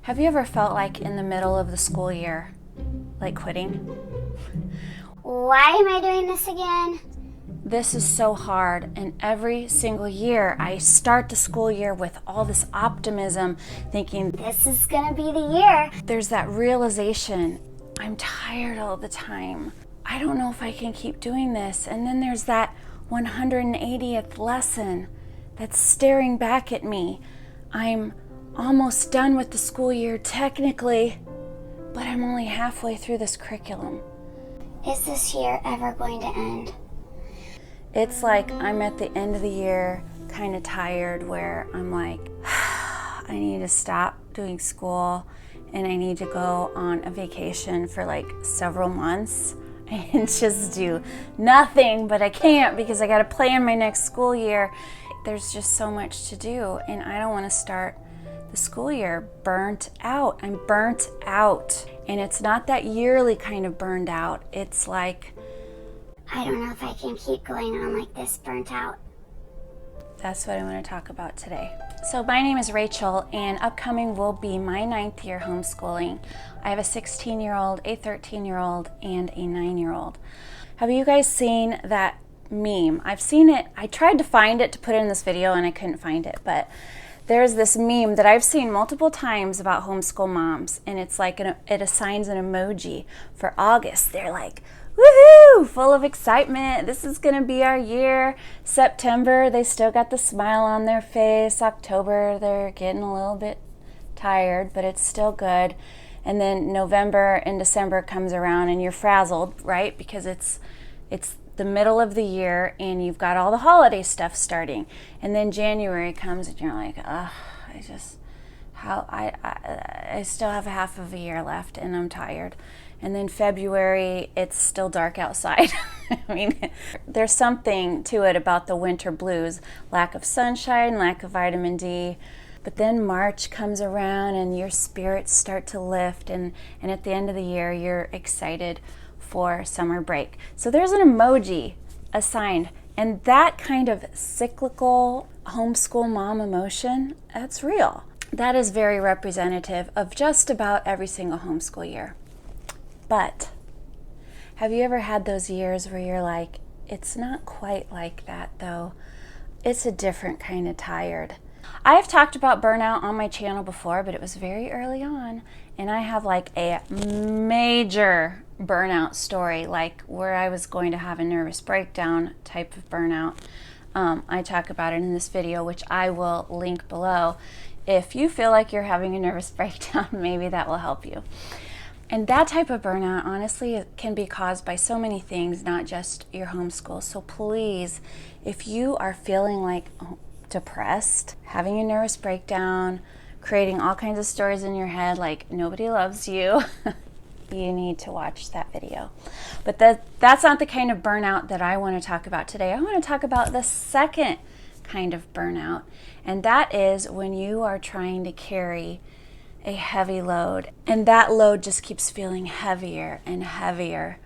Have you ever felt like in the middle of the school year, like quitting? Why am I doing this again? This is so hard, and every single year I start the school year with all this optimism, thinking This is gonna be the year. there's that realization, I'm tired all the time. I don't know if I can keep doing this. And then there's that 180th lesson that's staring back at me. I'm almost done with the school year technically, but I'm only halfway through this curriculum. Is this year ever going to end? It's like I'm at the end of the year, kind of tired, where I'm like, I need to stop doing school and I need to go on a vacation for like several months and just do nothing, but I can't because I got to plan my next school year. There's just so much to do, and I don't want to start the school year burnt out. I'm burnt out, and it's not that yearly kind of burned out. It's like, I don't know if I can keep going on like this burnt out. that's what I want to talk about today. So my name is Rachel, and upcoming will be my 9th year homeschooling. I have a 16-year-old, a 13-year-old, and a 9-year-old. Have you guys seen that meme? I've seen it. I tried to find it to put it in this video and I couldn't find it, but there's this meme that I've seen multiple times about homeschool moms, and it's like it assigns an emoji for August. They're like, woohoo, full of excitement. This is going to be our year. September, they still got the smile on their face. October, they're getting a little bit tired, but it's still good. And then November and December comes around and you're frazzled, right? Because it's the middle of the year and you've got all the holiday stuff starting. And then January comes and you're like, ugh, I still have half of a year left and I'm tired. And then February, it's still dark outside. I mean, there's something to it about the winter blues, lack of sunshine, lack of vitamin D. But then March comes around and your spirits start to lift, and at the end of the year, you're excited for summer break. So there's an emoji assigned, and that kind of cyclical homeschool mom emotion, that's real. That is very representative of just about every single homeschool year. But have you ever had those years where you're like, it's not quite like that though. It's a different kind of tired. I've talked about burnout on my channel before, but it was very early on, and I have like a major burnout story, like where I was going to have a nervous breakdown type of burnout. I talk about it in this video, which I will link below. If you feel like you're having a nervous breakdown, maybe that will help you. And that type of burnout, honestly, it can be caused by so many things, not just your homeschool. So please, if you are feeling like depressed, having a nervous breakdown, creating all kinds of stories in your head like nobody loves you, you need to watch that video. But that's not the kind of burnout that I want to talk about today. I want to talk about the second kind of burnout, and that is when you are trying to carry a heavy load, and that load just keeps feeling heavier and heavier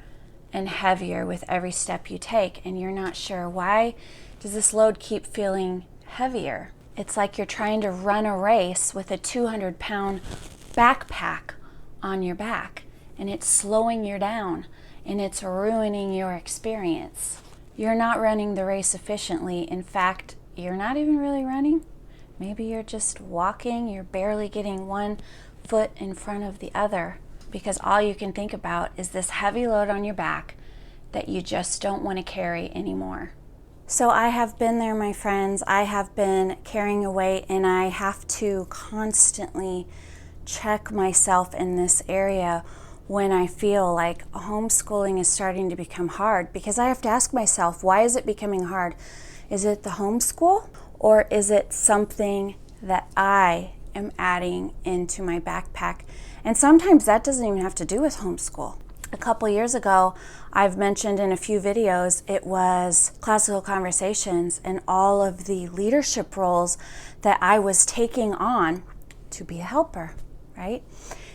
and heavier with every step you take, and you're not sure, why does this load keep feeling heavier? It's like you're trying to run a race with a 200-pound backpack on your back, and it's slowing you down, and it's ruining your experience. You're not running the race efficiently. In fact, you're not even really running. Maybe you're just walking, you're barely getting one foot in front of the other, because all you can think about is this heavy load on your back that you just don't want to carry anymore. So I have been there, my friends. I have been carrying a weight, and I have to constantly check myself in this area when I feel like homeschooling is starting to become hard, because I have to ask myself, why is it becoming hard? Is it the homeschool, or is it something that I am adding into my backpack? And sometimes that doesn't even have to do with homeschool. A couple years ago, I've mentioned in a few videos, it was Classical Conversations and all of the leadership roles that I was taking on to be a helper, right?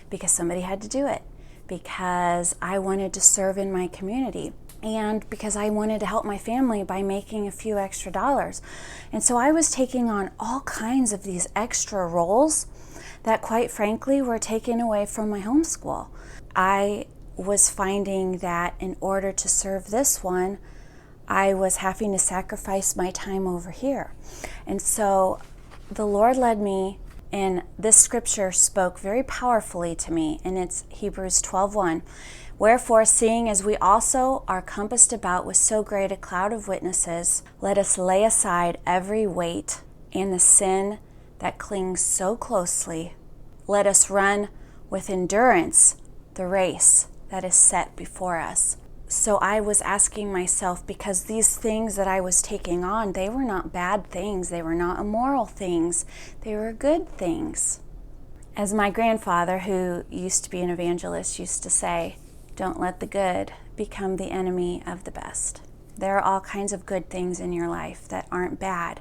Because somebody had to do it, because I wanted to serve in my community. and because I wanted to help my family by making a few extra dollars. And so I was taking on all kinds of these extra roles that, quite frankly, were taken away from my homeschool. I was finding that in order to serve this one, I was having to sacrifice my time over here. And so the Lord led me, and this scripture spoke very powerfully to me, and it's Hebrews 12:1. Wherefore, seeing as we also are compassed about with so great a cloud of witnesses, let us lay aside every weight and the sin that clings so closely. Let us run with endurance the race that is set before us. So I was asking myself, because these things that I was taking on, they were not bad things. They were not immoral things. They were good things. As my grandfather, who used to be an evangelist, used to say, don't let the good become the enemy of the best. There are all kinds of good things in your life that aren't bad.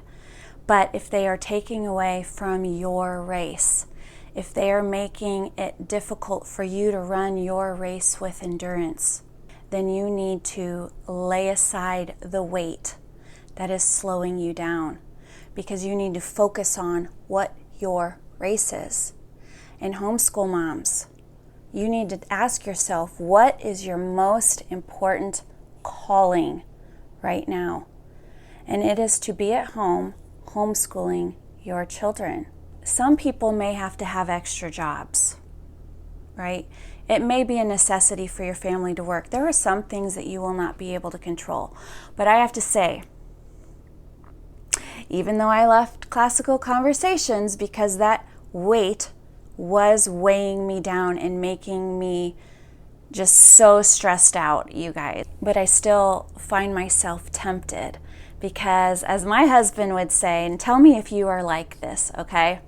But if they are taking away from your race, if they are making it difficult for you to run your race with endurance, then you need to lay aside the weight that is slowing you down, because you need to focus on what your race is. And homeschool moms, you need to ask yourself, what is your most important calling right now? And it is to be at home homeschooling your children. Some people may have to have extra jobs, right? It may be a necessity for your family to work. There are some things that you will not be able to control. But I have to say, even though I left classical conversations because that weight was weighing me down and making me just so stressed out, you guys. But I still find myself tempted because, as my husband would say, and tell me if you are like this, okay?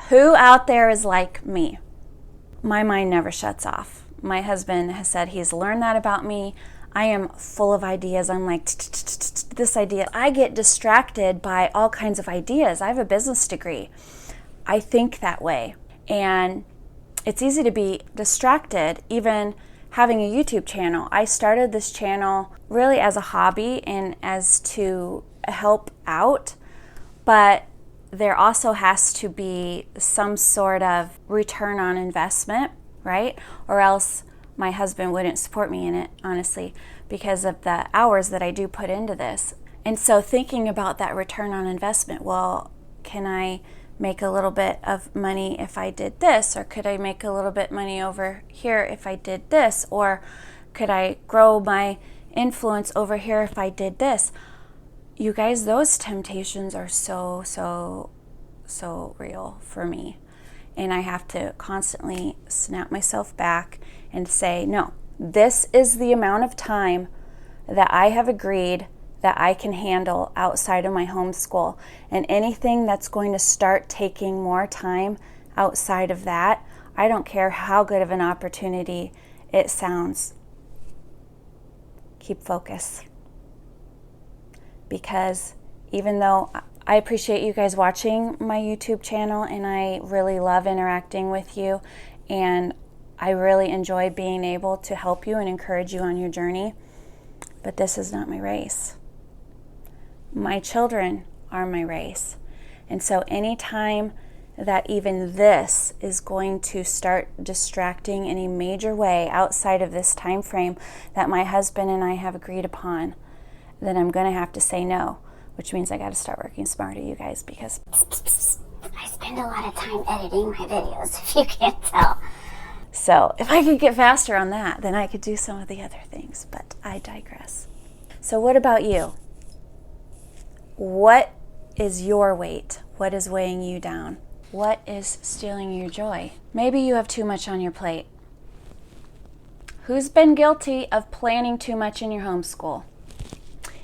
Who out there is like me? My mind never shuts off. My husband has said he's learned that about me. I am full of ideas. I'm like, this idea. I get distracted by all kinds of ideas. I have a business degree. I think that way. And it's easy to be distracted, even having a YouTube channel. I started this channel really as a hobby and as to help out, but there also has to be some sort of return on investment, right? Or else my husband wouldn't support me in it, honestly, because of the hours that I do put into this. And so thinking about that return on investment, well, can I make a little bit of money if I did this? Or could I make a little bit money over here if I did this? Or could I grow my influence over here if I did this? You guys, those temptations are so real for me. And I have to constantly snap myself back and say, no, this is the amount of time that I have agreed that I can handle outside of my homeschool. And anything that's going to start taking more time outside of that, I don't care how good of an opportunity it sounds. Keep focus. Because even though I appreciate you guys watching my YouTube channel and I really love interacting with you and I really enjoy being able to help you and encourage you on your journey, but this is not my race. My children are my race. And so anytime that even this is going to start distracting in a major way outside of this time frame that my husband and I have agreed upon, then I'm going to have to say no, which means I got to start working smarter, you guys, because I spend a lot of time editing my videos, if you can't tell. So if I could get faster on that, then I could do some of the other things, but I digress. So what about you? What is your weight? What is weighing you down? What is stealing your joy? Maybe you have too much on your plate. Who's been guilty of planning too much in your homeschool?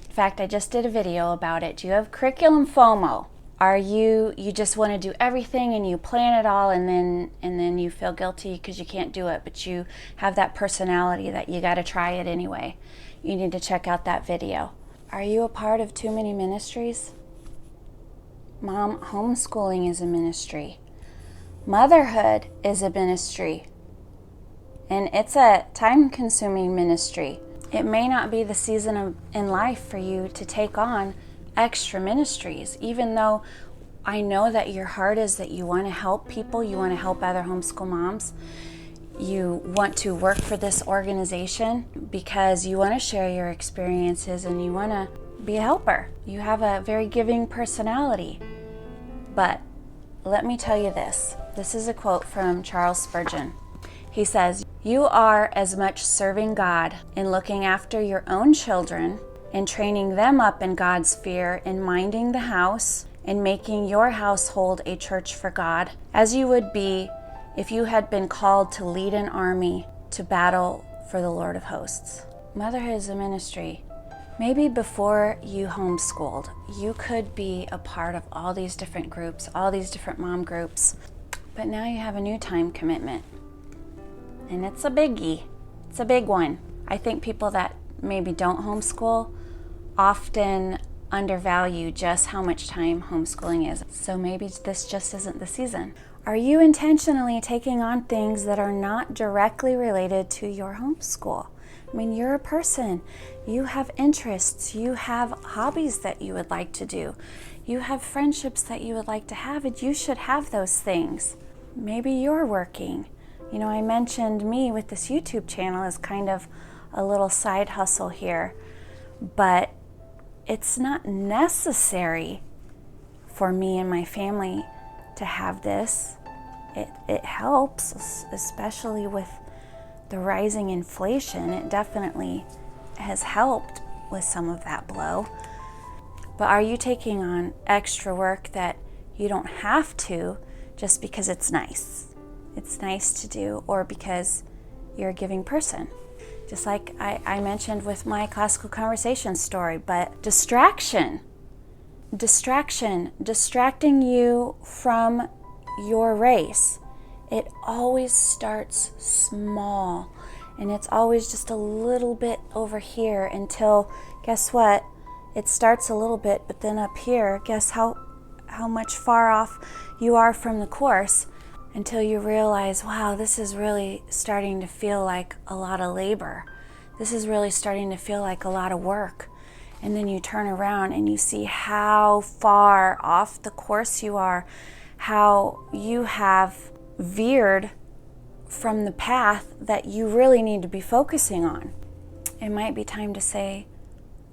In fact, I just did a video about it. Do you have curriculum FOMO? Are you just want to do everything and you plan it all and then you feel guilty because you can't do it, but you have that personality that you got to try it anyway? You need to check out that video. Are you a part of too many ministries? Mom, homeschooling is a ministry. Motherhood is a ministry. And it's a time-consuming ministry. It may not be the season in life for you to take on extra ministries, even though I know that your heart is that you want to help people, you want to help other homeschool moms. You want to work for this organization because you want to share your experiences and you want to be a helper. You have a very giving personality. But let me tell you this. This is a quote from Charles Spurgeon. He says, "You are as much serving God in looking after your own children and training them up in God's fear and minding the house and making your household a church for God as you would be if you had been called to lead an army to battle for the Lord of hosts." Motherhood is a ministry. Maybe before you homeschooled, you could be a part of all these different groups, all these different mom groups, but now you have a new time commitment. And it's a biggie. It's a big one. I think people that maybe don't homeschool often undervalue just how much time homeschooling is. So maybe this just isn't the season. Are you intentionally taking on things that are not directly related to your homeschool? I mean, you're a person. You have interests. You have hobbies that you would like to do. You have friendships that you would like to have, and you should have those things. Maybe you're working. You know, I mentioned me with this YouTube channel as kind of a little side hustle here, but it's not necessary for me and my family to have this. It helps, especially with the rising inflation. It definitely has helped with some of that blow. But are you taking on extra work that you don't have to just because it's nice? It's nice to do, or because you're a giving person. Just like I mentioned with my classical conversation story, but distracting you from your race. It always starts small, and it's always just a little bit over here until, guess what? It starts a little bit, but then up here, guess how much far off you are from the course, until you realize, wow, this is really starting to feel like a lot of labor. This is really starting to feel like a lot of work. And then you turn around and you see how far off the course you are, how you have veered from the path that you really need to be focusing on. It might be time to say,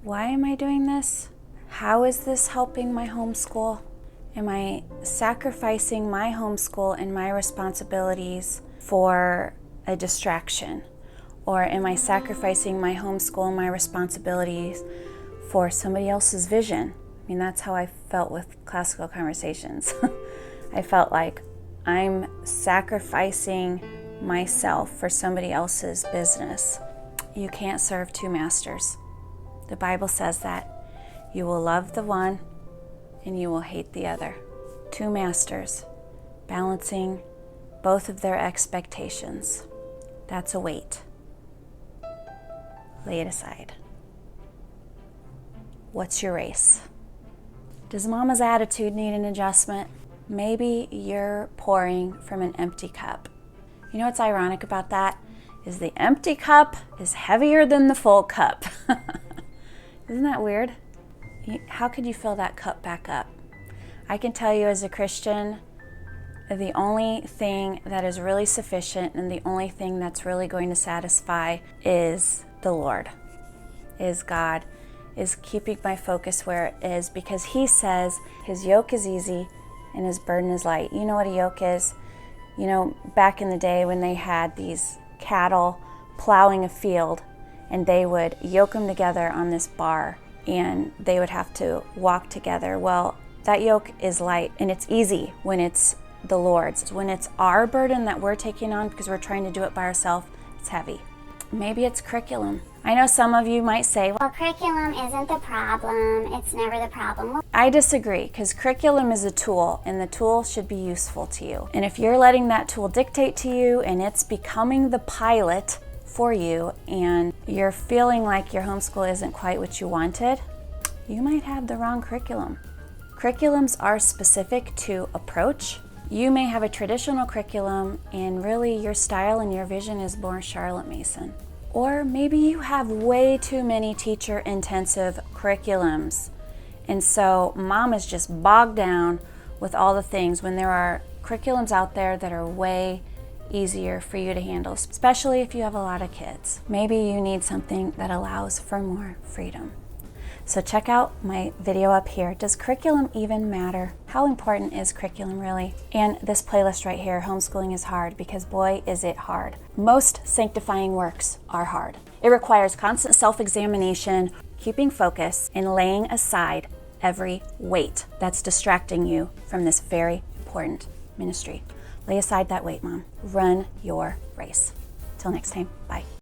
why am I doing this? How is this helping my homeschool? Am I sacrificing my homeschool and my responsibilities for a distraction? Or am I sacrificing my homeschool and my responsibilities for somebody else's vision? I mean, that's how I felt with classical conversations. I felt like I'm sacrificing myself for somebody else's business. You can't serve two masters. The Bible says that. You will love the one and you will hate the other. Two masters, balancing both of their expectations. That's a weight. Lay it aside. What's your race? Does mama's attitude need an adjustment? Maybe you're pouring from an empty cup. You know what's ironic about that? Is the empty cup is heavier than the full cup. Isn't that weird? How could you fill that cup back up? I can tell you as a Christian, the only thing that is really sufficient and the only thing that's really going to satisfy is the Lord, is God, is keeping my focus where it is, because He says His yoke is easy and His burden is light. You know what a yoke is? You know, back in the day when they had these cattle plowing a field and they would yoke them together on this bar and they would have to walk together. Well, that yoke is light and it's easy when it's the Lord's. When it's our burden that we're taking on because we're trying to do it by ourselves, it's heavy. Maybe it's curriculum. I know some of you might say, Well, curriculum isn't the problem. It's never the problem. I disagree, because curriculum is a tool and the tool should be useful to you. And if you're letting that tool dictate to you and it's becoming the pilot for you and you're feeling like your homeschool isn't quite what you wanted, you might have the wrong curriculum. Curriculums are specific to approach. You may have a traditional curriculum and really your style and your vision is more Charlotte Mason. Or maybe you have way too many teacher-intensive curriculums. And so mom is just bogged down with all the things when there are curriculums out there that are way easier for you to handle, especially if you have a lot of kids. Maybe you need something that allows for more freedom. So check out my video up here. Does curriculum even matter? How important is curriculum really? And this playlist right here, Homeschooling is Hard, because boy, is it hard. Most sanctifying works are hard. It requires constant self-examination, keeping focus, and laying aside every weight that's distracting you from this very important ministry. Lay aside that weight, Mom. Run your race. Till next time, bye.